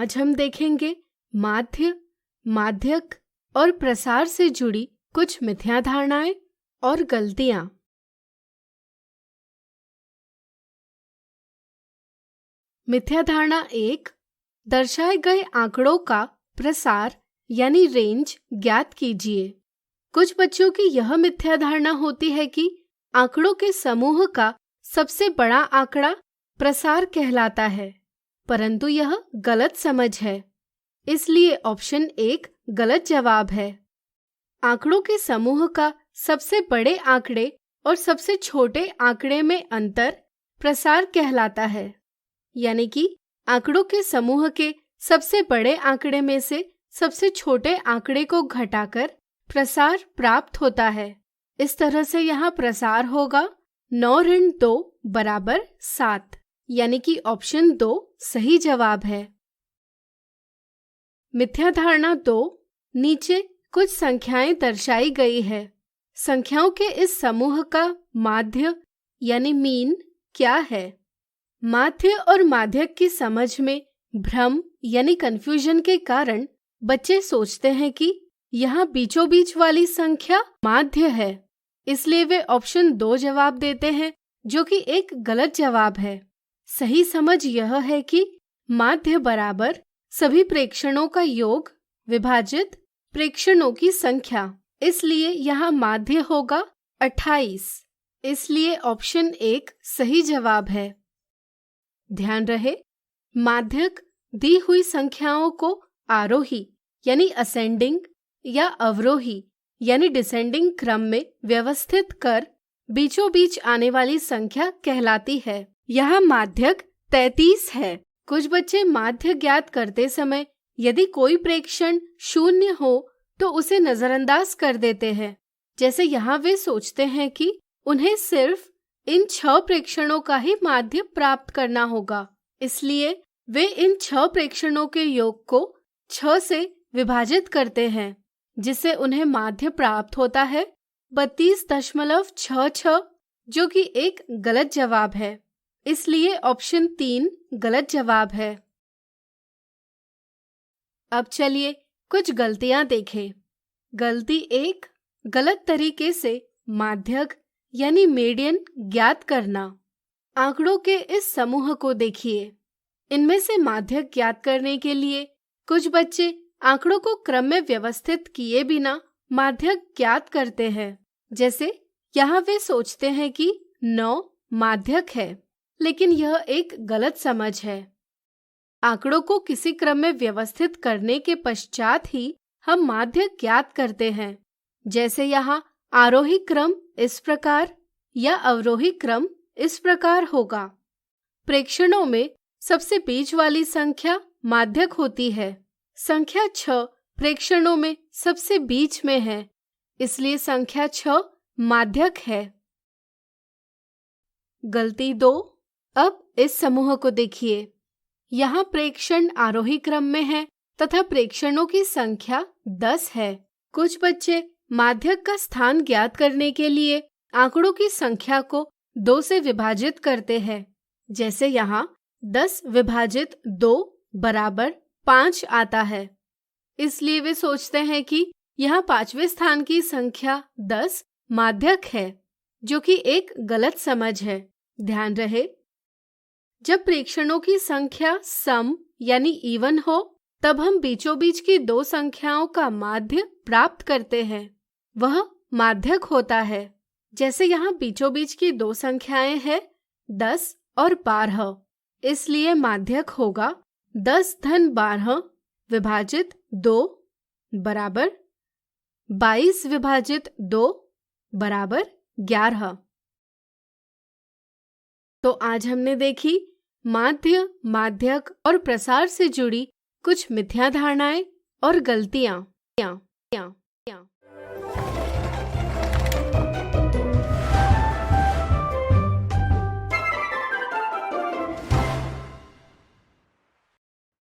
आज हम देखेंगे माध्य, माध्यक और प्रसार से जुड़ी कुछ मिथ्या धारणाएं और गलतियां। मिथ्या धारणा 1, दर्शाए गए आंकड़ों का प्रसार यानी रेंज ज्ञात कीजिए। कुछ बच्चों की यह मिथ्या धारणा होती है कि आंकड़ों के समूह का सबसे बड़ा आंकड़ा प्रसार कहलाता है, परंतु यह गलत समझ है, इसलिए ऑप्शन 1 गलत जवाब है। आंकड़ों के समूह का सबसे बड़े आंकड़े और सबसे छोटे आंकड़े में अंतर प्रसार कहलाता है, यानी कि आंकड़ों के समूह के सबसे बड़े आंकड़े में से सबसे छोटे आंकड़े को घटाकर प्रसार प्राप्त होता है। इस तरह से यहाँ प्रसार होगा 9-2 बराबर 7, यानी कि ऑप्शन 2 सही जवाब है। मिथ्या धारणा 2, नीचे कुछ संख्याएं दर्शाई गई है। संख्याओं के इस समूह का माध्य यानी मीन क्या है? माध्य और माध्यक की समझ में भ्रम यानी कंफ्यूजन के कारण बच्चे सोचते हैं कि यहाँ बीचों बीच वाली संख्या माध्य है, इसलिए वे ऑप्शन 2 जवाब देते हैं, जो कि एक गलत जवाब है। सही समझ यह है कि माध्य बराबर सभी प्रेक्षणों का योग विभाजित प्रेक्षणों की संख्या, इसलिए यहाँ माध्य होगा 28, इसलिए ऑप्शन 1 सही जवाब है। ध्यान रहे, माध्यक दी हुई संख्याओं को आरोही यानी असेंडिंग या अवरोही यानी डिसेंडिंग क्रम में व्यवस्थित कर बीचों बीच आने वाली संख्या कहलाती है। यहाँ माध्यक 33 है। कुछ बच्चे माध्य ज्ञात करते समय यदि कोई प्रेक्षण 0 हो तो उसे नजरअंदाज कर देते हैं। जैसे यहाँ वे सोचते हैं कि उन्हें सिर्फ इन 6 प्रेक्षणों का ही माध्य प्राप्त करना होगा, इसलिए वे इन 6 प्रेक्षणों के योग को 6 से विभाजित करते हैं, जिससे उन्हें माध्य प्राप्त होता है 32.66, जो कि एक गलत जवाब है, इसलिए ऑप्शन 3 गलत जवाब है। अब चलिए कुछ गलतियां देखें। गलती 1, गलत तरीके से माध्यक यानी मीडियन ज्ञात करना। आंकड़ों के इस समूह को देखिए। इनमें से माध्यक ज्ञात करने के लिए कुछ बच्चे आंकड़ों को क्रम में व्यवस्थित किए बिना माध्यक ज्ञात करते हैं। जैसे यहाँ वे सोचते हैं कि 9 माध्यक है, लेकिन यह एक गलत समझ है। आंकड़ों को किसी क्रम में व्यवस्थित करने के पश्चात ही हम माध्यक ज्ञात करते हैं। जैसे यहाँ आरोही क्रम इस प्रकार या अवरोही क्रम इस प्रकार होगा। प्रेक्षणों में सबसे बीच वाली संख्या माध्यक होती है। संख्या 6 प्रेक्षणों में सबसे बीच में है, इसलिए संख्या 6 माध्यक है। गलती 2, अब इस समूह को देखिए। यहाँ प्रेक्षण आरोही क्रम में है तथा प्रेक्षणों की संख्या 10 है। कुछ बच्चे माध्यक का स्थान ज्ञात करने के लिए आंकड़ों की संख्या को 2 से विभाजित करते हैं। जैसे यहाँ 10 विभाजित 2 बराबर 5 आता है, इसलिए वे सोचते हैं कि यहाँ 5वें स्थान की संख्या 10 माध्यक है, जो कि एक गलत समझ है। ध्यान रहे, जब प्रेक्षणों की संख्या सम यानी इवन हो तब हम बीचों बीच की 2 संख्याओं का माध्य प्राप्त करते हैं, वह माध्यक होता है। जैसे यहाँ बीचों बीच की 2 संख्याएं हैं 10 और 12, इसलिए माध्यक होगा 10-12 विभाजित 2 बराबर 22 विभाजित 2 बराबर 11। तो आज हमने देखी माध्य, माध्यक और प्रसार से जुड़ी कुछ मिथ्या धारणाएं और गलतियां।